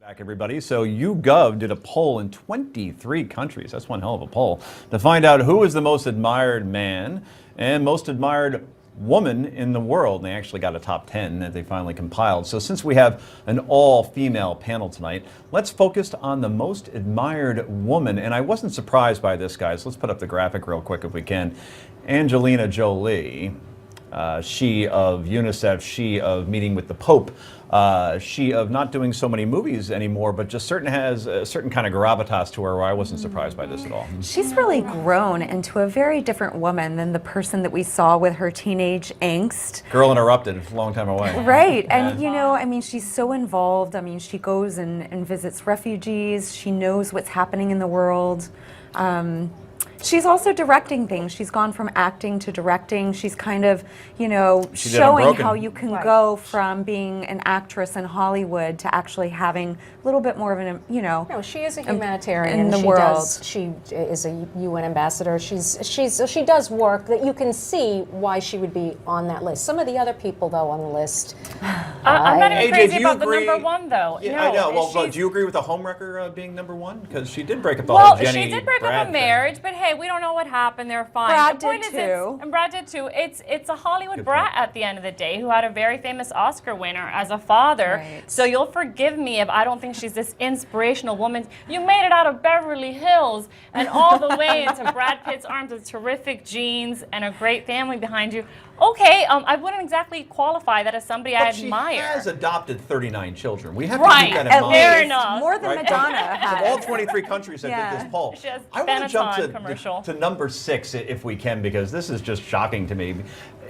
Back, everybody. So YouGov did a poll in 23 countries. That's one hell of a poll to find out who is the most admired man and most admired woman in the world. And they actually got a top 10 that they finally compiled. So since we have an all-female panel tonight, let's focus on the most admired woman. And I wasn't surprised by this, guys. Let's put up the graphic real quick if we can. Angelina Jolie, she of UNICEF, she of Meeting with the Pope, she of not doing so many movies anymore, but just has a certain kind of gravitas to her where I wasn't surprised by this at all. She's really grown into a very different woman than the person that we saw with her teenage angst. Girl Interrupted, a long time away. Right, and you know, I mean, she's so involved. I mean, she goes and visits refugees. She knows what's happening in the world. She's also directing things. She's gone from acting to directing. She's kind of, you know, showing how you can go from being an actress in Hollywood to actually having a little bit more of an, you know. No, she is a humanitarian in the world. She is a UN ambassador. She does work that you can see why she would be on that list. Some of the other people, though, on the list. I'm not even AJ, crazy about the number one, though. Yeah, no, I know. Well, do you agree with the homewrecker being number one? Because she did break up the well, whole Jenny she did break Brad up a marriage, but hey, we don't know what happened. They're fine. Brad the point did is too. And Brad did too. It's a Hollywood brat at the end of the day who had a very famous Oscar winner as a father. Right. So you'll forgive me if I don't think she's this inspirational woman. You made it out of Beverly Hills and all the way into Brad Pitt's arms with terrific genes and a great family behind you. Okay, I wouldn't exactly qualify that as somebody I admire. She has adopted 39 children. We have to Right, keep that in At mind. fair enough. More than Right? Madonna Of has. all 23 countries that did this poll, She has I want to jump Benetton commercial. to number 6 if we can, because this is just shocking to me.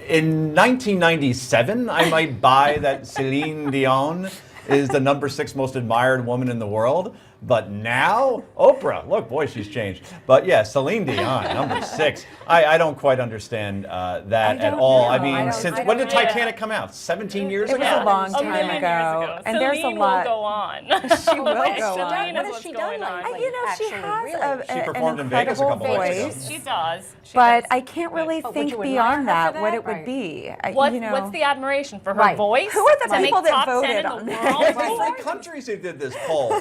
In 1997, I might buy that Celine Dion is the number 6 most admired woman in the world. But now, Oprah, look, boy, she's changed. But yeah, Celine Dion, number 6. I don't quite understand that at all. I mean, when did Titanic come out? 17 years It ago? was a long million time years ago. And there's a Celine lot. will go on. She will go on. Celine What is has what's she going done on. lately? You know, she Actually, has really? She an performed in Vegas a incredible couple weeks ago. voice. She does. She But does. I can't really But would think you admire beyond her that for what that? it would Right. be. You know, What's the admiration for her Right. voice? Who are the to people make that top 10 voted in on the this? world? There's 3 countries who did this poll,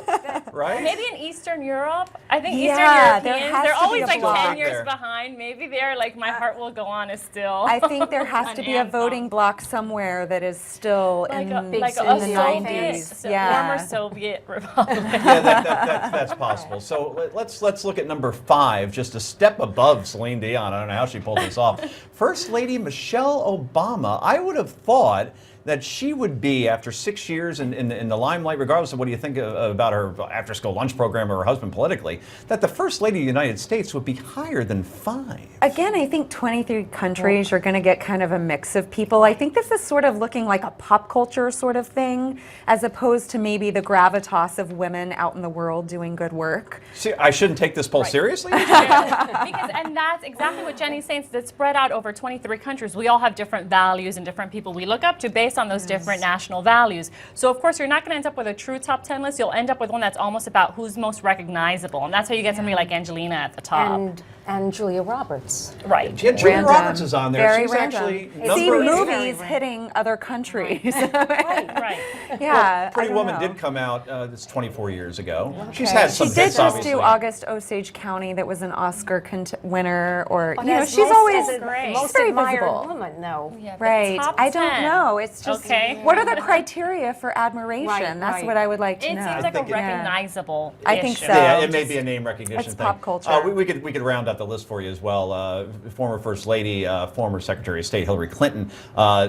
right? Maybe in Eastern Europe. I think Yeah, Eastern there Europeans, has they're to be always a like block 10 there. years behind. Maybe they're like My Heart Will Go On is still. I think there has to be a voting block somewhere that is still in the Soviet, 90s. former Soviet republic. Yeah, that's possible. So let's look at number 5, just a step above Celine Dion. I don't know how she pulled this off. First Lady Michelle Obama. I would have thought that she would be, after 6 years in the limelight, regardless of what do you think about her after-school lunch program or her husband politically, that the First Lady of the United States would be higher than 5. Again, I think 23 countries are going to get kind of a mix of people. I think this is sort of looking like a pop culture sort of thing, as opposed to maybe the gravitas of women out in the world doing good work. See, I shouldn't take this poll seriously? And that's exactly what Jenny's saying. It's spread out over 23 countries. We all have different values and different people we look up to based on those different national values. So of course you're not going to end up with a true top 10 list. You'll end up with one that's almost about who's most recognizable, and that's how you get somebody like Angelina at the top. And Julia Roberts. Right. Yeah, Julia Random. Roberts is on there. Very She's random. actually See number movies hitting other countries. Right. Yeah. Pretty I don't Woman know. did come out, this 24 years ago. She's had some She did hits, just obviously. do August Osage County, that was an Oscar winner, or But you know, as she's most- always as a great. most very admired visible. woman, though. Yeah, but Right. top I don't 10. know. It's just Okay. what are the criteria for admiration? Right, That's right. what I would like to It know. seems like a think it- recognizable I think issue. so. Yeah, it may be a name recognition It's thing. pop culture. We could round out the list for you as well. Former First Lady, former Secretary of State Hillary Clinton,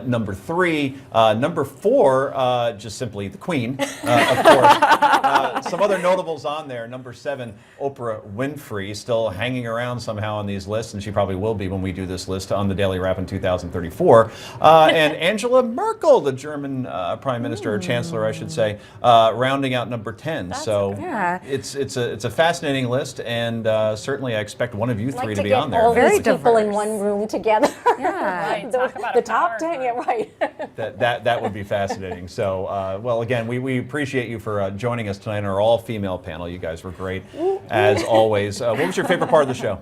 number 3. Number 4, just simply the Queen, of course. Some other notables on there. Number 7, Oprah Winfrey, still hanging around somehow on these lists, and she probably will be when we do this list on the Daily Wrap in 2034. And Angela Merkel, the German Prime Minister or Chancellor, I should say, rounding out number 10. So Yeah. it's a fascinating list, and certainly I expect one of you Like three to to be get on there. all Very these people in diverse. one room together. Yeah. Right, talk about the a top power 10, yeah, group. right. That would be fascinating. So, well, again, we appreciate you for joining us tonight on our all-female panel. You guys were great, as always. What was your favorite part of the show?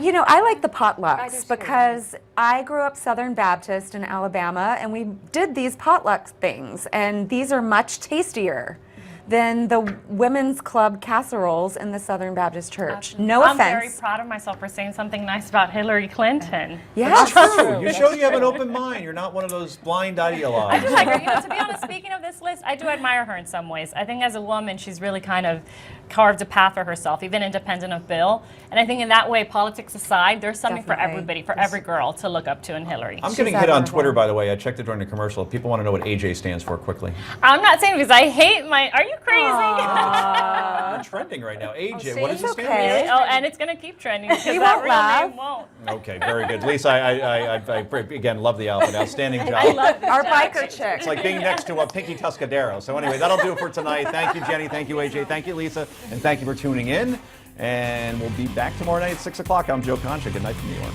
You know, I like the I do potlucks too. because I grew up Southern Baptist in Alabama, and we did these potluck things, and these are much tastier than the women's club casseroles in the Southern Baptist Church. No I'm very offense. proud of myself for saying something nice about Hillary Clinton. Yeah, True. You show you have an open mind. You're not one of those blind ideologues. I do like her. You know, to be honest, speaking of this list, I do admire her in some ways. I think as a woman, she's really kind of carved a path for herself, even independent of Bill. And I think in that way, politics aside, there's something for Definitely. everybody, for every girl to look up to in Hillary. I'm getting hit on admirable. Twitter, by the way. I checked it during the commercial. People want to know what AJ stands for quickly. I'm not saying because I hate my. Are you crazy? I'm trending right now. AJ, what does it's it stand okay. Oh, and it's going to keep trending because You that won't real laugh. name won't. for? Okay, very good. Lisa, I again love the outfit. Outstanding job. I love this Our jacket. biker chick. It's like being next to a Pinky Tuscadero. So anyway, that'll do it for tonight. Thank you, Jenny. Thank you, AJ. Thank you, Lisa. And thank you for tuning in. And we'll be back tomorrow night at 6 o'clock. I'm Joe Concha. Good night from New York.